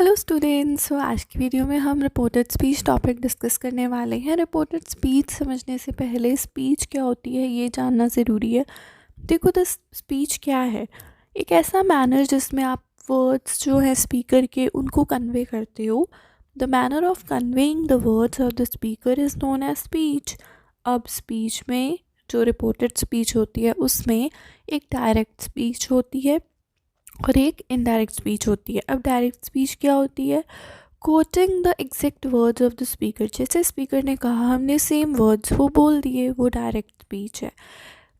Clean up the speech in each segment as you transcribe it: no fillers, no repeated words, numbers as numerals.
Hello students. आज की video में हम रिपोर्टेड स्पीच टॉपिक डिस्कस करने वाले हैं। रिपोर्टेड स्पीच समझने से पहले स्पीच क्या होती है ये जानना ज़रूरी है। देखो, द स्पीच क्या है? एक ऐसा मैनर जिसमें आप वर्ड्स जो है स्पीकर के उनको कन्वे करते हो। The manner of conveying the words of the speaker is known as speech. अब स्पीच में जो रिपोर्टेड स्पीच होती है उसमें एक डायरेक्ट स्पीच होती है और एक इनडायरेक्ट स्पीच होती है। अब डायरेक्ट स्पीच क्या होती है? Coating the exact words of the speaker. जैसे स्पीकर ने कहा, हमने सेम वर्ड्स वो बोल दिए, वो डायरेक्ट स्पीच है।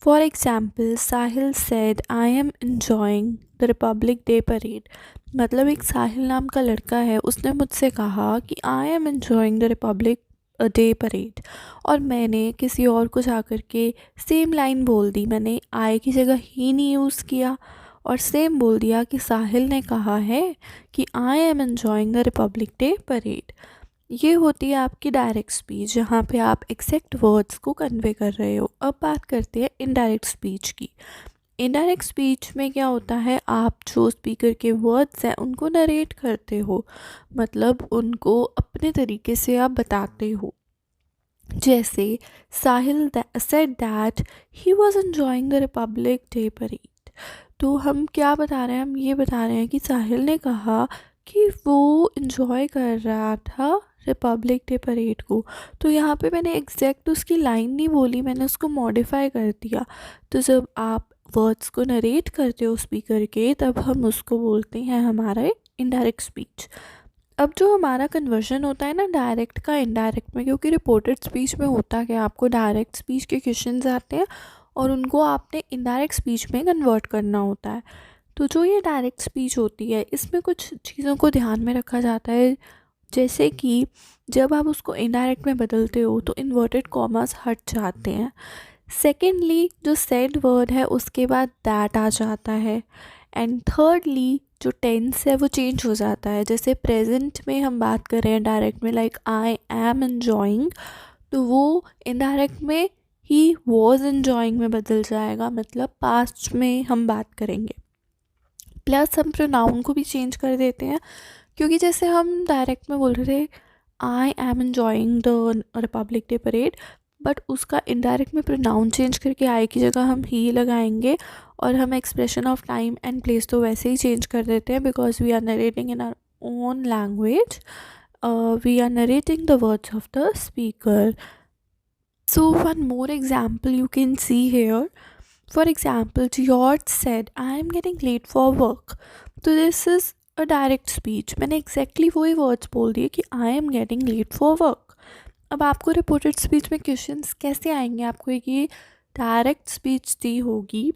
For example, Sahil said I am enjoying the Republic Day parade. मतलब एक साहिल नाम का लड़का है, उसने मुझसे कहा कि आई am enjoying the Republic Day parade, और मैंने किसी और को जाकर के सेम लाइन बोल दी। मैंने आई की जगह ही नहीं यूज़ किया और सेम बोल दिया कि साहिल ने कहा है कि आई am enjoying the Republic Day parade. ये होती है आपकी डायरेक्ट स्पीच, जहाँ पे आप एग्जैक्ट वर्ड्स को कन्वे कर रहे हो। अब बात करते हैं इनडायरेक्ट स्पीच की। इनडायरेक्ट स्पीच में क्या होता है, आप जो स्पीकर के वर्ड्स हैं उनको नरेट करते हो, मतलब उनको अपने तरीके से आप बताते हो। जैसे Sahil said that he was enjoying the Republic Day parade. तो हम क्या बता रहे हैं? हम ये बता रहे हैं कि साहिल ने कहा कि वो इन्जॉय कर रहा था रिपब्लिक डे परेड को। तो यहाँ पे मैंने एग्जैक्ट उसकी लाइन नहीं बोली, मैंने उसको मॉडिफाई कर दिया। तो जब आप वर्ड्स को नरेट करते हो स्पीकर के, तब हम उसको बोलते हैं हमारा इनडायरेक्ट स्पीच। अब जो हमारा कन्वर्जन होता है ना डायरेक्ट का इनडायरेक्ट में, क्योंकि रिपोर्टेड स्पीच में होता क्या, आपको डायरेक्ट स्पीच के क्वेश्चंस आते हैं और उनको आपने इनडायरेक्ट स्पीच में कन्वर्ट करना होता है। तो जो ये डायरेक्ट स्पीच होती है इसमें कुछ चीज़ों को ध्यान में रखा जाता है। जैसे कि जब आप उसको इनडायरेक्ट में बदलते हो तो इन्वर्टेड कॉमास हट जाते हैं। सेकेंडली, जो सेड वर्ड है उसके बाद दैट आ जाता है। एंड थर्डली, जो टेंस है वो चेंज हो जाता है। जैसे प्रेजेंट में हम बात कर रहे हैं डायरेक्ट में, लाइक आई एम एन्जॉइंग, तो वो इनडायरेक्ट में ही वॉज एन्जॉइंग में बदल जाएगा, मतलब पास्ट में हम बात करेंगे। प्लस हम प्रोनाउन को भी चेंज कर देते हैं, क्योंकि जैसे हम डायरेक्ट में बोल रहे थे I am enjoying the Republic Day parade, but उसका इनडायरेक्ट में प्रोनाउन चेंज करके आई की जगह हम ही लगाएंगे, और हम expression of time and place तो वैसे ही चेंज कर देते हैं, because we are narrating in our own language, we are narrating the words of the speaker. So one more example you can see here. For example, George said, I am getting late for work. तो this is a direct speech. मैंने exactly वही words बोल दिए कि I am getting late for work. अब आपको reported speech में questions कैसे आएंगे? आपको एक ये डायरेक्ट स्पीच दी होगी,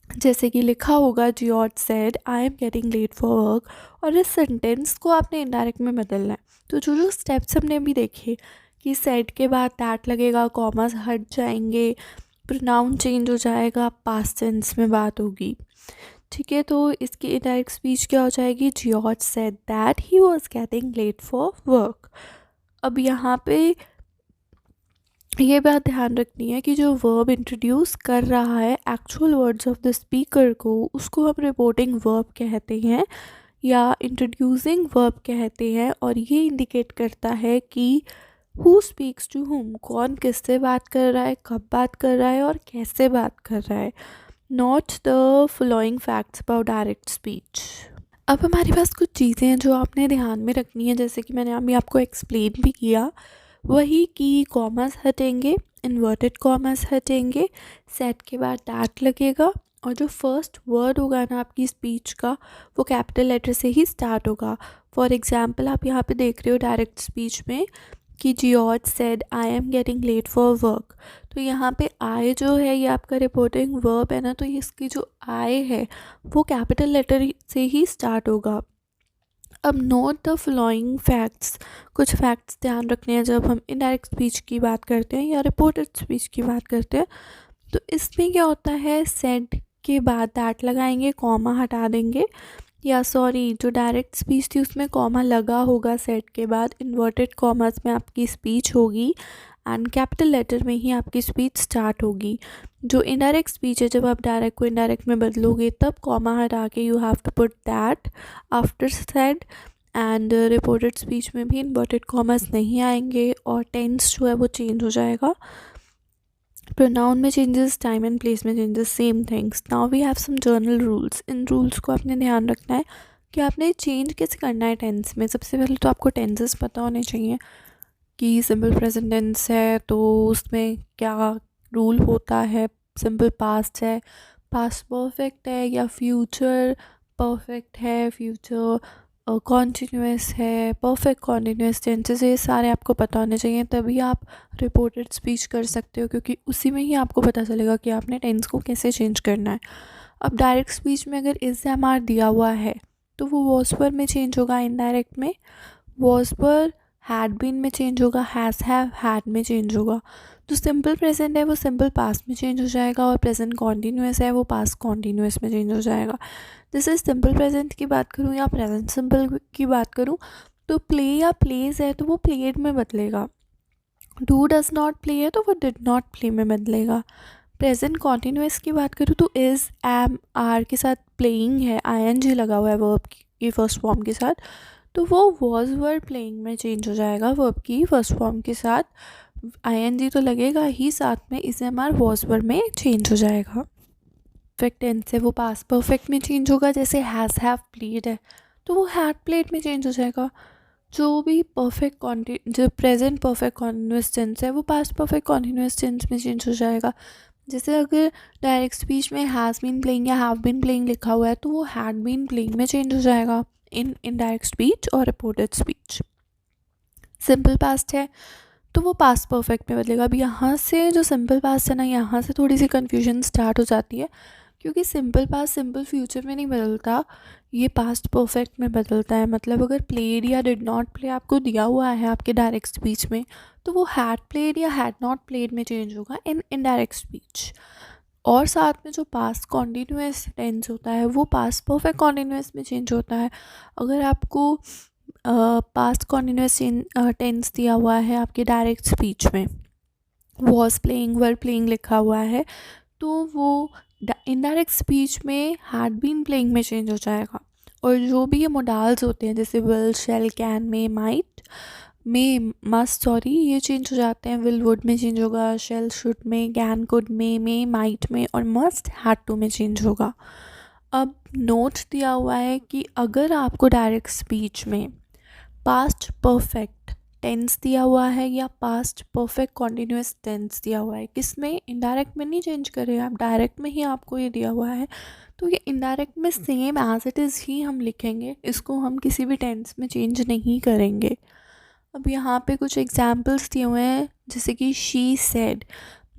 जैसे कि लिखा होगा George said I am getting late for work, और इस सेंटेंस को आपने इनडायरेक्ट में बदलना है। तो जो जो स्टेप्स हमने अभी देखे कि सेड के बाद दैट लगेगा, कॉमास हट जाएंगे, प्रोनाउन चेंज हो जाएगा, पास्ट टेंस में बात होगी, ठीक है। तो इसकी इनडायरेक्ट स्पीच क्या हो जाएगी? George said that he was getting late for work. अब यहाँ पे ये बात ध्यान रखनी है कि जो वर्ब इंट्रोड्यूस कर रहा है actual words of the speaker को, उसको हम रिपोर्टिंग वर्ब कहते हैं या इंट्रोड्यूसिंग वर्ब कहते हैं, और ये इंडिकेट करता है कि हु स्पीक्स टू हुम, कौन किससे बात कर रहा है, कब बात कर रहा है और कैसे बात कर रहा है। Not the following facts about direct speech. अब हमारे पास कुछ चीज़ें हैं जो आपने ध्यान में रखनी है, जैसे कि मैंने अभी आपको एक्सप्लेन भी किया, वही कि कॉमर्स हटेंगे, इन्वर्टेड कॉमर्स हटेंगे, सेट के बाद दैट लगेगा, और जो फर्स्ट वर्ड होगा ना आपकी स्पीच का वो कैपिटल लेटर से ही स्टार्ट होगा। फॉर एग्जांपल, आप यहाँ पे देख रहे हो डायरेक्ट स्पीच में कि George said I am getting late for work, तो यहाँ पे आई जो है ये आपका रिपोर्टिंग वर्ब है ना, तो इसकी जो आई है वो कैपिटल लेटर से ही स्टार्ट होगा। अब नोट द फॉलोइंग फैक्ट्स, कुछ फैक्ट्स ध्यान रखने हैं जब हम इनडायरेक्ट स्पीच की बात करते हैं या रिपोर्टेड स्पीच की बात करते हैं। तो इसमें क्या होता है, सेड के बाद दैट लगाएंगे, कॉमा हटा देंगे, या सॉरी, जो डायरेक्ट स्पीच थी उसमें कॉमा लगा होगा सेड के बाद, इन्वर्टेड कॉमास में आपकी स्पीच होगी एंड कैपिटल लेटर में ही आपकी स्पीच स्टार्ट होगी। जो इनडायरेक्ट स्पीच है, जब आप डायरेक्ट को इनडायरेक्ट में बदलोगे तब कॉमा हटा के you have to put that after said, and reported speech में भी इन्वर्टेड कॉमर्स नहीं आएंगे और टेंस जो है वो चेंज हो जाएगा. प्रोनाउन में चेंजेस, टाइम एंड प्लेस में changes, same things. Now we have some general rules. इन रूल्स को आपने ध्यान रखना है कि आपने चेंज कैसे करना है टेंस में. सबसे पहले तो आपको टेंसेस पता होने चाहिए कि सिंपल प्रेजेंट टेंस है तो उसमें क्या रूल होता है. सिंपल पास्ट है, पास्ट परफेक्ट है, या फ्यूचर परफेक्ट है, फ्यूचर कॉन्टीन्यूअस है, परफेक्ट कॉन्टीन्यूअस टेंसेस. ये सारे आपको पता होने चाहिए, तभी आप रिपोर्टेड स्पीच कर सकते हो, क्योंकि उसी में ही आपको पता चलेगा कि आपने टेंस को कैसे चेंज करना है. अब डायरेक्ट स्पीच में अगर इज एम आर दिया हुआ है तो वो वॉज पर में चेंज होगा, इनडायरेक्ट में वॉज पर, हैड बीन में चेंज होगा, हैज़ हैव हैड में चेंज होगा. जो सिंपल प्रेजेंट है वो सिंपल पास्ट में चेंज हो जाएगा, और प्रेजेंट कॉन्टीन्यूअस है वो पास्ट कॉन्टीन्यूअस में चेंज हो जाएगा. जैसे सिंपल प्रेजेंट की बात करूँ या प्रेजेंट सिंपल की बात करूँ तो प्ले या प्लेज है तो वो प्लेड में बदलेगा. डू डज नॉट प्ले है तो वो डिड नॉट प्ले में बदलेगा. प्रेजेंट कॉन्टीन्यूअस की बात करूँ तो इज़, एम, आर के साथ प्लेइंग है, आईएनजी लगा हुआ है वर्ब की फर्स्ट फॉर्म के साथ, तो वो वॉज वर प्लेइंग में चेंज हो जाएगा वर्ब की फर्स्ट फॉर्म के साथ. आईएनजी तो लगेगा ही, साथ में is am are was were में चेंज हो जाएगा. परफेक्ट टेंस है वो पास्ट परफेक्ट में चेंज होगा. जैसे हैज़ हैव प्लेड है तो वो हैड प्लेड में चेंज हो जाएगा. जो भी जो प्रेजेंट परफेक्ट कॉन्टिन्यूअस टेंस है वो पास्ट परफेक्ट कॉन्टिन्यूअस टेंस में चेंज हो जाएगा. जैसे अगर डायरेक्ट स्पीच में हैज़ बीन प्लेइंग या हैव बीन प्लेइंग लिखा हुआ है तो वो हैड बीन प्लेइंग में चेंज हो जाएगा इन इनडायरेक्ट स्पीच और रिपोर्टेड स्पीच. सिंपल पास्ट है तो वो पास्ट परफेक्ट में बदलेगा. अब यहाँ से जो सिंपल पास्ट है ना, यहाँ से थोड़ी सी कन्फ्यूजन स्टार्ट हो जाती है, क्योंकि सिंपल पास्ट सिंपल फ्यूचर में नहीं बदलता, ये पास्ट परफेक्ट में बदलता है. मतलब अगर प्लेड या डिड नॉट प्ले आपको दिया हुआ है आपके डायरेक्ट स्पीच में तो वो हैड प्लेड या हैड नॉट प्लेड में चेंज होगा इन इनडायरेक्ट स्पीच. और साथ में जो पास्ट कॉन्टीन्यूअस टेंस होता है वो पास्ट परफेक्ट कॉन्टीन्यूअस में चेंज होता है. अगर आपको पास्ट कॉन्टीन्यूअस टेंस दिया हुआ है आपके डायरेक्ट स्पीच में, वॉज प्लेइंग, वर प्लेइंग लिखा हुआ है, तो वो इनडायरेक्ट स्पीच में हैड बीन प्लेइंग में चेंज हो जाएगा. और जो भी ये मोडाल्स होते हैं जैसे will, shall, can, may, might, may, must, sorry, ये चेंज हो जाते हैं. विल वुड में चेंज होगा, शैल शुड में, कैन कुड में, मे माइट में, और मस्ट हैड टू में चेंज होगा. अब नोट दिया हुआ है कि अगर आपको डायरेक्ट स्पीच में पास्ट परफेक्ट टेंस दिया हुआ है या पास्ट परफेक्ट कॉन्टीन्यूअस टेंस दिया हुआ है, किसमें, इनडायरेक्ट में नहीं चेंज करें आप, डायरेक्ट में ही आपको ये दिया हुआ है, तो ये इनडायरेक्ट में सेम एज इट इज़ ही हम लिखेंगे, इसको हम किसी भी टेंस में चेंज नहीं करेंगे. अब यहाँ पे कुछ एग्जाम्पल्स दिए हुए हैं, जैसे कि she said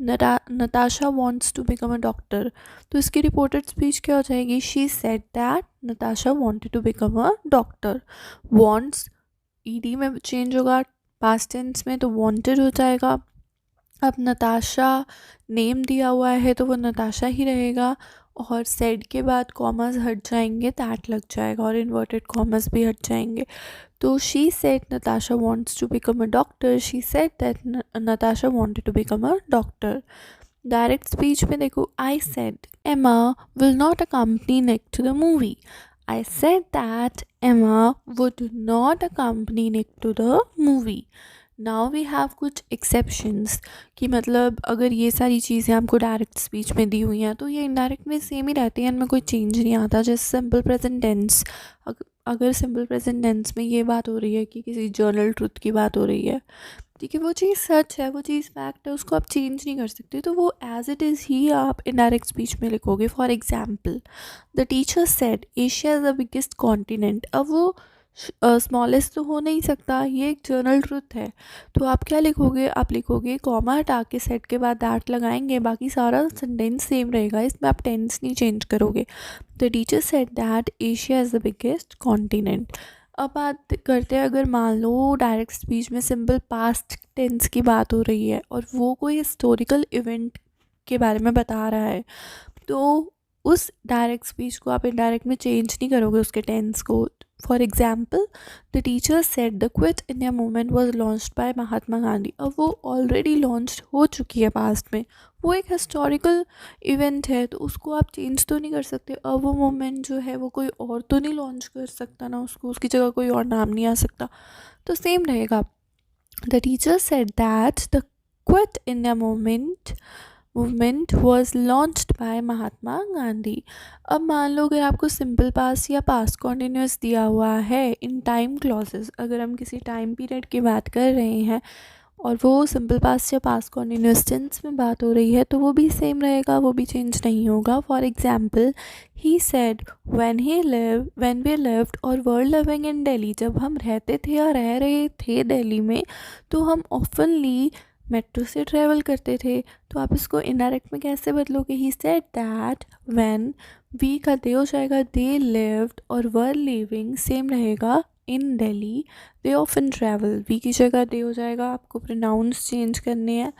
Natasha wants to become a doctor, तो इसकी रिपोर्टेड स्पीच क्या हो जाएगी, she said that Natasha wanted to become a doctor. Wants ED में चेंज होगा पास्ट टेंस में तो वांटेड हो जाएगा. अब नताशा नेम दिया हुआ है तो वो नताशा ही रहेगा, और सेड के बाद कॉमर्स हट जाएंगे, दैट लग जाएगा, और इन्वर्टेड कॉमर्स भी हट जाएंगे. तो she said Natasha wants to become a doctor, she said that Natasha wanted to become a doctor. Direct speech में देखो, I said Emma will not accompany Nick to the movie. I said that Emma would not accompany Nick to the movie. Now we have कुछ exceptions कि मतलब अगर ये सारी चीज़ें आपको डायरेक्ट स्पीच में दी हुई हैं तो ये इनडायरेक्ट में सेम ही रहती हैं, इनमें कोई चेंज नहीं आता. जैसे सिंपल प्रेजेंट टेंस, अगर सिंपल प्रेजेंट टेंस में ये बात हो रही है कि किसी जर्नल ट्रुथ की बात हो रही है, ठीक है, वो चीज़ सच है, वो चीज़ फैक्ट है, उसको आप चेंज नहीं कर सकते, तो वो एज इट इज़ ही आप इनडायरेक्ट स्पीच में लिखोगे. For example, the teacher said Asia is the biggest continent. अब वो स्मॉलेस्ट तो हो नहीं सकता, ये एक जर्नल ट्रुथ है, तो आप क्या लिखोगे, आप लिखोगे कॉमा हटा के सेट के बाद दैट लगाएंगे, बाकी सारा सेंटेंस सेम रहेगा, इसमें आप टेंस नहीं चेंज करोगे. The teacher said that Asia is the biggest continent. अब बात करते हैं, अगर मान लो डायरेक्ट स्पीच में सिंपल पास्ट टेंस की बात हो रही है और वो कोई हिस्टोरिकल इवेंट के बारे में बता रहा है, तो उस डायरेक्ट स्पीच को आप इनडायरेक्ट में चेंज नहीं करोगे उसके टेंस को. For example, the teacher said the Quit India Movement was launched by Mahatma Gandhi. अब वो ऑलरेडी लॉन्च हो चुकी है पास्ट में, वो एक हिस्टोरिकल इवेंट है, तो उसको आप चेंज तो नहीं कर सकते. अब वो मूवमेंट जो है वो कोई और तो नहीं लॉन्च कर सकता ना, उसको उसकी जगह कोई और नाम नहीं आ सकता. तो सेम रहेगा. The teacher said that the Quit India Movement was launched by Mahatma Gandhi. अब मान लो अगर आपको सिंपल पास्ट या पास्ट कॉन्टिन्यूस दिया हुआ है इन टाइम क्लॉजेस, अगर हम किसी टाइम पीरियड की बात कर रहे हैं और वो सिंपल पास्ट या पास्ट कॉन्टिन्यूस टेंस में बात हो रही है, तो वो भी सेम रहेगा, वो भी चेंज नहीं होगा. For example, he said when we lived और वर लिविंग इन दिल्ली. जब हम रहते थे या रह रहे थे दिल्ली में, तो हम ऑफनली मेट्रो से ट्रैवल करते थे. तो आप इसको इनडायरेक्ट में कैसे बदलोगे? He said that when we का दे हो जाएगा दे लिव्ड और वर लिविंग सेम रहेगा in Delhi, they often travel. We की जगह दे हो जाएगा, आपको प्रोनाउंस चेंज करने हैं,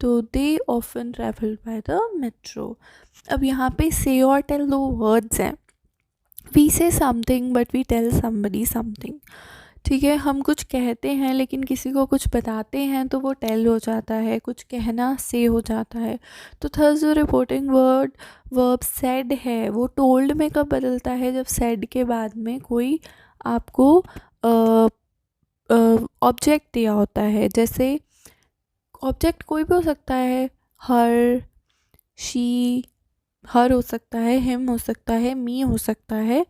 तो दे often travel by the metro. अब यहाँ पे से और टेल दो वर्ड्स हैं. We say something but we tell somebody something. ठीक है, हम कुछ कहते हैं लेकिन किसी को कुछ बताते हैं तो वो टेल हो जाता है, कुछ कहना से हो जाता है. तो थर्स जो रिपोर्टिंग वर्ब सेड है वो टोल्ड में कब बदलता है? जब सेड के बाद में कोई आपको ऑब्जेक्ट दिया होता है. जैसे ऑब्जेक्ट कोई भी हो सकता है, हर, शी, हर हो सकता है, हिम हो सकता है, मी हो सकता है,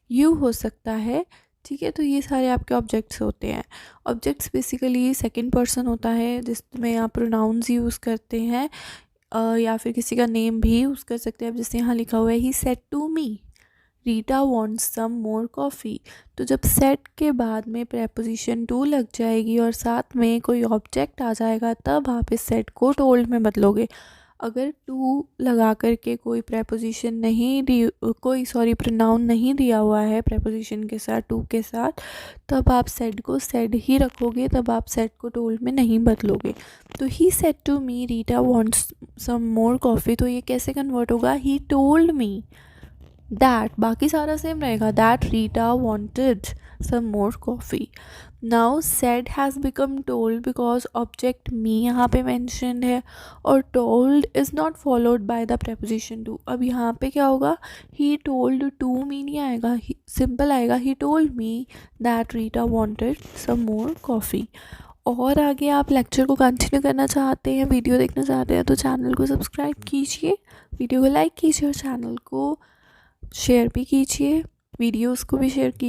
यू हो सकता है. ठीक है, तो ये सारे आपके ऑब्जेक्ट्स होते हैं. ऑब्जेक्ट्स बेसिकली सेकंड पर्सन होता है जिसमें आप प्रोनाउंस यूज़ करते हैं या फिर किसी का नेम भी यूज़ कर सकते हैं. अब जैसे यहाँ लिखा हुआ है he said to me Rita wants some more coffee. तो जब सेड के बाद में प्रेपोजिशन टू लग जाएगी और साथ में कोई ऑब्जेक्ट आ जाएगा, तब आप इस सेड को टोल्ड में बदलोगे. अगर टू लगा करके कोई प्रेपोजिशन नहीं दी, प्रोनाउन नहीं दिया हुआ है प्रेपोजिशन के साथ, टू के साथ, तब आप सेड को सेड ही रखोगे, तब आप सेड को टोल्ड में नहीं बदलोगे. तो he said to me Rita wants some more coffee, तो ये कैसे कन्वर्ट होगा? ही टोल्ड मी दैट, बाकी सारा सेम रहेगा, that Rita wanted some more coffee. Now said has become told because object me यहाँ पे मैंशनड है और told is not followed by the preposition to. अब यहाँ पे क्या होगा? ही टोल्ड टू मी नहीं आएगा, सिंपल आएगा he told me that Rita wanted some more coffee. और आगे आप लेक्चर को कंटिन्यू करना चाहते हैं, वीडियो देखना चाहते हैं, तो चैनल को सब्सक्राइब कीजिए, वीडियो को लाइक कीजिए और चैनल को शेयर भी कीजिए, वीडियोस को भी शेयर कीजिए.